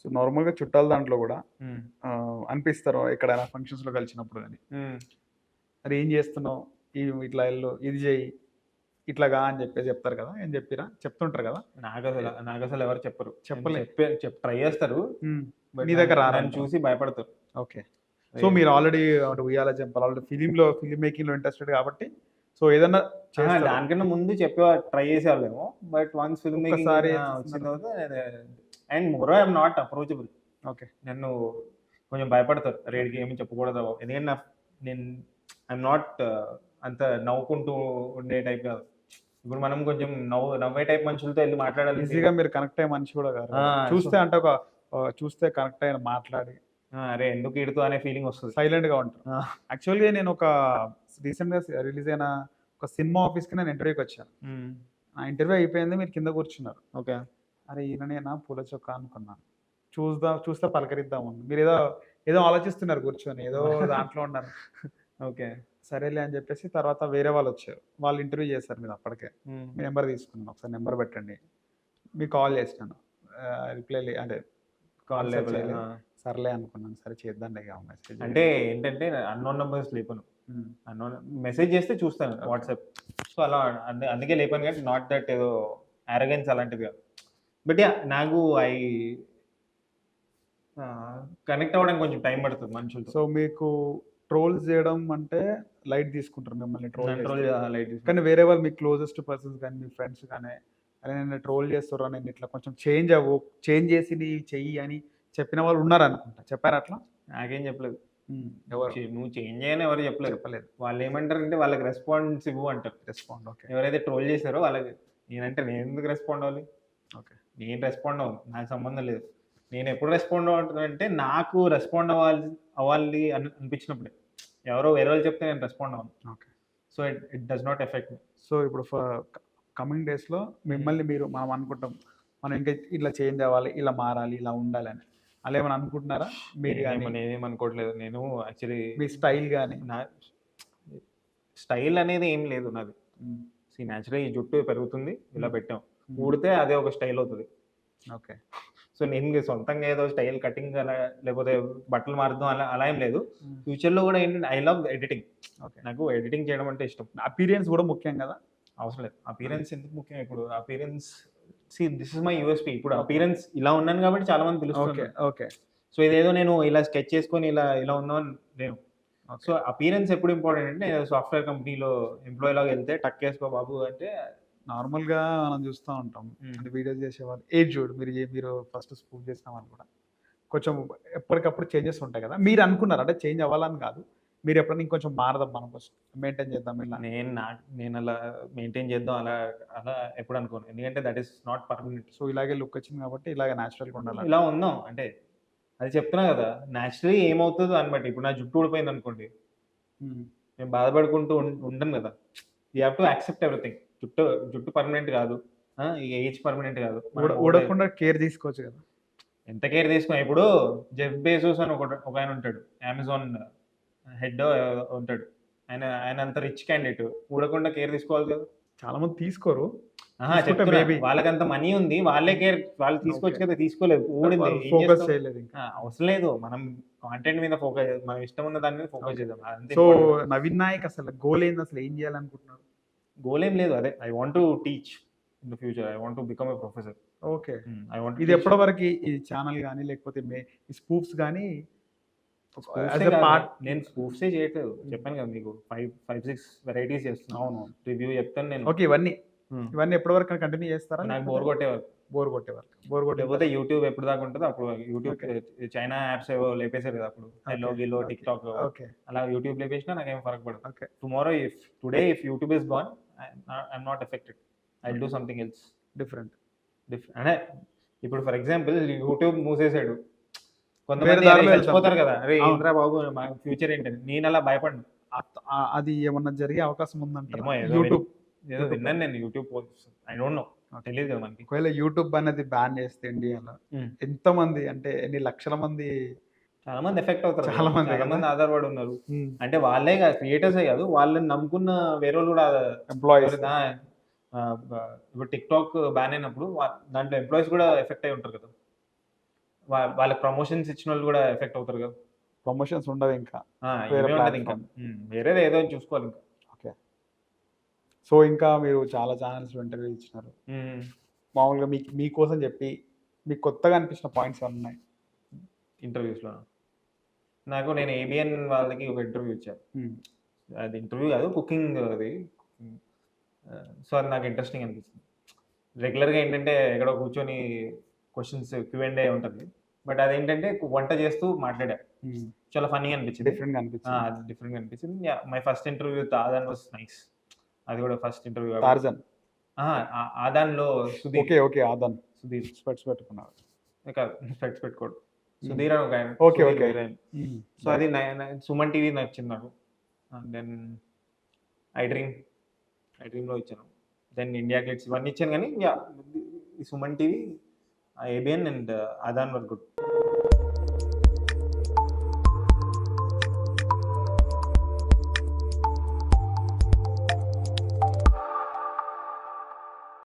So, నార్మల్‌గా చుట్టాల దాంట్లో గూడా హ్మ్. అనిపిస్తారు ఎక్కడైనా ఫంక్షన్స్‌లో కలిసినప్పుడు గాని. హ్మ్. "అరే! ఏం జేస్తున్నావు? ఇట్లా ఎళ్ళు, ఇది జెయ్యి, ఇట్లా గా" అని జెప్పేసి చెప్తారు కదా! ఏం చెప్పిర్రా? చెప్తుంటారు గదా! ఎ నాకసలు ఎవరు చెప్పరు. నేను చెప్పలే. ట్రై చేస్తారు. హ్మ్. బట్ నీ దగ్గర నన్ను రారంటారు. చూసి భయపడతారు. ఓకే. సో, ఏం మీరు ఆల్రెడీ అటు ఉయ్యాల జంపాలు ఆల్రెడీ ఫిల్మ్ మేకింగ్‌లో ఇంట్రెస్టెడ్ కాబట్టి, సో, ఏదన్నా అహా! చేస్తారు. దానికన్నా ముందు ట్రై చేసేవాళ్ళేమో. బట్ వన్స్ ఫిల్మ్ మేకింగ్ ఒక్కసారి వచ్చిన చేసేసిన తర్వాత and more I am not approachable. Okay. నన్ను కొంచెం భయపడతారు. అరే! ఈడికి ఏమి చెప్పకూడదు. ఎందుకంటే నేను ఐయామ్ నాట్ అంత నవ్వుకుంటూ ఉండే టైప్ కాదు. ఇప్పుడు మనం కొంచెం నవ్వే టైప్ మనుషులతో ఎళ్లి మాట్లాడాలంటే ఈజీగా మీరు కనెక్ట్ అయ్యే మనిషి గూడా గారు ఆ! గదా! సో చూస్తే అంటే చూస్తే కనెక్ట్ అయిన మాట్లాడి అరే! ఎందుకు ఈడితో అనే ఫీలింగ్ వస్తది. సైలెంట్‌గా ఉంటారు. ఆ! యాక్చువల్‌గా నేను రీసెంట్‌గా రిలీజ్ అయిన ఒక సినిమా ఆఫీస్‌కి నేను ఇంటర్వ్యూకొచ్చాను. హ్మ్. నా ఇంటర్వ్యూ అయిపోయింది. మీరు కింద కూర్చున్నారు. ఓకే. అరే! ఈయననేనా పూల చొక్కా అనుకున్నాను. చూస్తే పలకరిద్దామని. మీరేదో ఏదో ఆలోచిస్తున్నారు కూర్చొని. ఏదో దాంట్లో ఉన్నారు. ఓకే. సరేలే అని జెప్పేసి తర్వాత వేరే వాళ్ళొచ్చారు. వాళ్ళు ఇంటర్వ్యూ చేశారు మీద అప్పటికే. హ్మ్. మీ నంబర్ తీసుకున్నాను. ఒకసారి నంబర్ పెట్టండి. మీకు కాల్ చేసినాను. రిప్లై అంటే కాల్ ఆన్సర్ లేపలే. ఆ! చేయలేదు. సర్లే అనుకున్నాను. సరే చేద్దాంలే ఇగ మెసేజ్ అంటే ఏంటంటే అన్‌నోన్ నంబర్స్ లేపను. హ్మ్. మెసేజ్ చేస్తే చూస్తాను ఓకే. వాట్సాప్. సో, అలా అందుకే లేపాను గానీ నాట్ దట్ ఏదో అరగెన్స్ అలాంటిది కాదు. But yeah! నాకు కనెక్ట్ అవ్వడానికి కొంచెం టైం పడతది మనుషులతో. సో, మీకు ట్రోల్స్ జేయడం అంటే లైట్ తీసుకుంటారు మిమ్మల్ని ట్రోల్ నన్ను చేస్తే. లైట్ కానీ తీసుకుంటాను. వేరే వాళ్ళు మీ క్లోజెస్ట్ పర్సన్స్ గాని, మీ ఫ్రెండ్స్ గాని, "అరే! నన్ను ట్రోల్ చేస్తుర్రా నేనిట్లా కొంచెం చేంజ్ అవ్వు. చేంజ్ చేసి చెయ్యి" అని చెప్పిన వాళ్ళు ఉన్నారనుకుంటా. చెప్పారా అట్లా? నాకేం చెప్పలేదు. హ్మ్. ఎవరు? నువ్వు చేంజ్ అయ్యి అని ఎవరు చెప్పలేదు. చెప్పలేదు. వాళ్ళేమంటారంటే వాళ్ళకి రెస్పాన్స్ ఇవ్వు అంటారు. రెస్పాండ్. ఓకే. ఎవరైతే ట్రోల్ చేసారో వాళ్ళకి నేనెందుకు రెస్పాండ్ అవ్వాలి? ఓకే. నేను రెస్పాండ్ అవ్వను. నాకు సంబంధం లేదు. నేనెప్పుడు రెస్పాండ్ అవుతానంటే నాకు రెస్పాండ్ అవ్వాలి అని అనిపించినప్పుడే. ఎవరో వేరే వాళ్ళు చెప్తే నేను రెస్పాండ్ అవ్వను. Okay. So, it it does not effect me. So, ఇప్పుడు కమింగ్ డేస్‌లో హ్మ్. మిమ్మల్ని మనం అనుకుంటాం. మనం ఇంకా ఇట్లా చేంజ్ అవ్వాలి, ఇలా మారాలి, ఇలా ఉండాలని. అలా ఏమైనా అనుకుంటున్నారా? మీరు గాని, నేనేం అనుకోవట్లేదు. నేను యాక్చువల్లీ మీ స్టైల్ గాని? నా స్టైల్ అనేది ఏం లేదు నాది. హ్మ్. నేచురల్‌గా ఈ జుట్టు పెరుగుతుంది. ఇలా హ్మ్. పెట్టాం. హ్మ్. ఊడితే అదే ఒక స్టైల్ అవుతది. ఓకే. సో, నేను సొంతంగా ఏదో స్టైల్ కటింగ్ అలా లేకపోతే బట్టలు మారుద్దాం అలా అలా ఏం లేదు. హ్మ్. ఫ్యూచర్‌లో గూడా ఏంటంటే ఐ లవ్ ఎడిటింగ్. ఓకే. నాకు ఎడిటింగ్ చేయడం అంటే ఇష్టం. అపియరెన్స్ గూడా ముఖ్యం గదా! అవసరం లేదు. ఆ! అపియరెన్స్ ఎందుకు ముఖ్యం ఇప్పుడు? This is my USP. ఇప్పుడు ఓకే. అపియరెన్స్ ఇలా ఉన్నాను కాబట్టి చాలా మందికి పిలుస్తారు ఓకే. నన్ను. ఓకే. సో, ఇదేదో నేను ఇలా స్కెచ్ చేసుకొని ఇలా ఉన్నామని లేను. So, okay. అపియరెన్స్ ఎప్పుడు ఇంపార్టెంట్ అంటే సాఫ్ట్‌వేర్ కంపెనీలో ఎంప్లాయీ లాగా ఎళ్తే టక్కేసుకో బాబు అంటే నార్మల్‌గా మనం చూస్తా ఉంటాం. హ్మ్. అంటే వీడియోస్ చేసేవాళ్ళు ఏజ్ చూడు మీరు ఫస్ట్ స్కూల్ చేసిన వాళ్ళు కూడా. కొంచెం ఎప్పటికప్పుడు చేంజెస్ ఉంటాయి గదా! మీరు అనుకున్నారా? అంటే చేంజ్ అవ్వాలని గాదు. మీరు ఎప్పుడైనా ఇంకొంచెం మారదాం మనం కొంచెం మెయింటైన్ చేద్దాం ఇలా. నేనలా మెయింటైన్ చేద్దాం అలా ఎప్పుడు అనుకోను. ఎందుకంటే that is not permanent. So, ఇలాగే లుక్ వచ్చింది కాబట్టి ఇలాగే నేచురల్‌గా ఇలా ఉండాలంటారు. ఉందాం అంటే అది చెప్తున్నా గదా! నేచురల్లీ ఏమవుతదో దాన్ని బట్టి. ఇప్పుడు నా జుట్టు ఊడిపోయిందనుకోండి, హ్మ్. నేను బాధపడుకుంటూ ఉండను గదా! You have to accept everything. జుట్టు జుట్టు పర్మనెంట్ గాదు. ఈ ఏజ్ పర్మనెంట్ గాదు. మనం ఓల్డ్ ఊడకుండా కేర్ తీసుకోవచ్చు గదా! ఎంత కేర్ తీసుకున్నా ఇప్పుడు జెఫ్ బెజోస్ అని ఒకాయన ఉంటాడు. అమెజాన్ హెడ్డో ఉంటాడు. ఆయన అంత రిచ్ క్యాండిడేట్. ఊడకుండా కేర్ తీసుకోవాలి కదా! చాలా మంది తీసుకోరు. అహా! తీసుకుంటే చెప్తున్నా. మేబీ వాళ్ళకంత మనీ ఉంది. వాళ్ళు ఓకే. తీసుకోవచ్చు కదా! తీసుకోలేదు. ఊడింది. వాళ్ళు ఏం ఫోకస్ చేస్తావు? చేయలేదింకా. అవసరం లేదు. మనం కాంటెంట్ మీద మనం ఇష్టం ఉన్న దాని మీద ఫోకస్ ఓకే. చేద్దాం. అదంతే సో, ఇంపార్టెంట్. నవీన్ నాయక్ అసలు గోల్ ఏంది? అసలు ఏం చేయాలనుకుంటున్నారు? గోల్ ఏం లేదు. అదే I want to teach in the future. I want to become a professor. Okay. I want to ఇది టీచ్ ఎప్పటి వరకి ఈ ఛానెల్ గాని, లేకపోతే ఈ స్పూఫ్స్ గాని స్పూఫ్సే యాస్ ఎ కాదు. పార్ట్ నేను స్పూఫ్సే చేయట్లేదు. హ్మ్. చెప్పాను కదా మీకు 6 వెరైటీస్ చేస్తున్నా. అవునవును. రివ్యూ చెప్తాను నేను. ఓకే. హ్మ్. ఇవన్నీ ఎప్పటి వరకు కంటిన్యూ చేస్తారా? నాకు లేకపోతే బోర్ కొట్టే వరకు. బోర్ కొట్టే వరకు. బోర్ కొట్టిన లేకపోతే తర్వాత యూట్యూబ్ ఎప్పటిదాకా ఉంటదో అప్పుడు యూట్యూబ్ ఓకే. చైనా యాప్స్ ఏవో లేపేసారు కదా! అప్పుడు. Hello, okay. గిల్లో, ఓకే. TikTok okay. అలా యూట్యూబ్ లేపేసినా నాకేం ఫరక్ పడదు. Okay. Tomorrow if YouTube is gone I'm not affected. I'll do okay. Something else. Different. అంటే ఇప్పుడు ఫర్ ఎగ్జాంపుల్ యూట్యూబ్ మూసేసాడు. వేరే కొంతమంది అరే దారిలో వెళ్తాం. చచ్చిపోతారు కదా! అరే అవును. ఏంట్రా బాబు మా ఫ్యూచర్ ఏంటని. నేనలా భయపడను. అది ఏమన్నా జరిగే అవకాశం ఉందంటారా? ఏమో ఏదో యూట్యూబ్ విన్నాను నేను YouTube I don't know. Okay. తెలీదు కదా మనకి. ఒకవేళ యూట్యూబ్ అనేది బ్యాన్ చేస్తే ఇండియాలో హ్మ్. ఎంతమంది అంటే ఎన్ని లక్షల మంది చాలా మంది ఎఫెక్ట్ అవుతారు కదా! చాలా మందే చాలా గదా! మంది ఆధారపడి ఉన్నారు. హ్మ్. అంటే వాళ్ళే కాదు క్రియేటర్సే కాదు. వాళ్ళని నమ్ముకున్న వేరోళ్ళు కూడా ఎంప్లాయీస్. ఎవరైనా ఇప్పుడు టిక్‌టాక్ బ్యాన్ అయినప్పుడు దాంట్లో ఎంప్లాయీస్ కూడా ఎఫెక్ట్ అయ్యి ఉంటారు కదా! వాళ్ళకి ప్రమోషన్స్ ఇచ్చిన వాళ్ళు కూడా ఎఫెక్ట్ అవుతారు కదా. ప్రమోషన్స్ ఉండవు ఇంకా. వేరే ఏమీ ఉండదు ఇంకా. platform. వేరేది ఏదో చూసుకోవాలి ఇంకా. ఓకే. సో ఇంకా మీరు చాలా ఛానల్స్లో ఇంటర్వ్యూ ఇచ్చినారు. మామూలుగా మీకోసం చెప్పి మీకు కొత్తగా అనిపించిన పాయింట్స్ ఏమైనా ఉన్నాయి? ఇంటర్వ్యూస్లో నేను ఏబిఎన్ వాళ్ళకి ఒక ఇంటర్వ్యూ ఇచ్చాను. అది ఇంటర్వ్యూ కాదు, కుకింగ్ అది. సో అది నాకు ఇంట్రెస్టింగ్ అనిపిస్తుంది. రెగ్యులర్గా ఏంటంటే ఎక్కడో కూర్చొని క్వశ్చన్స్ Q&A ఉంటుంది, బట్ అదేంటంటే వంట చేస్తూ మాట్లాడా. చాలా ఫన్నీగా అనిపించింది. డిఫరెంట్గా అనిపించింది. అది డిఫరెంట్గా అనిపించింది. My first interview with Aadhan was nice. అది కూడా ఫస్ట్ ఇంటర్వ్యూ. టార్జన్. ఆదాన్లో Sudheer. Okay okay. Aadhan Sudheer specs పెట్టుకున్నారు. స్పెట్స్ పెట్టుకోడు. సుధీర్ అని ఒక ఆయన. Okay, Sudheer okay. వేరే ఆయన. సో అది సుమన్ టీవీ నచ్చింది నాకు. దెన్ ఐ డ్రీమ్లో ఇచ్చాను. దెన్ ఇండియా గ్లిట్స్ ఇవన్నీ ఇచ్చాను, కానీ ఈ Suman TV, ABN and Aadhan were good.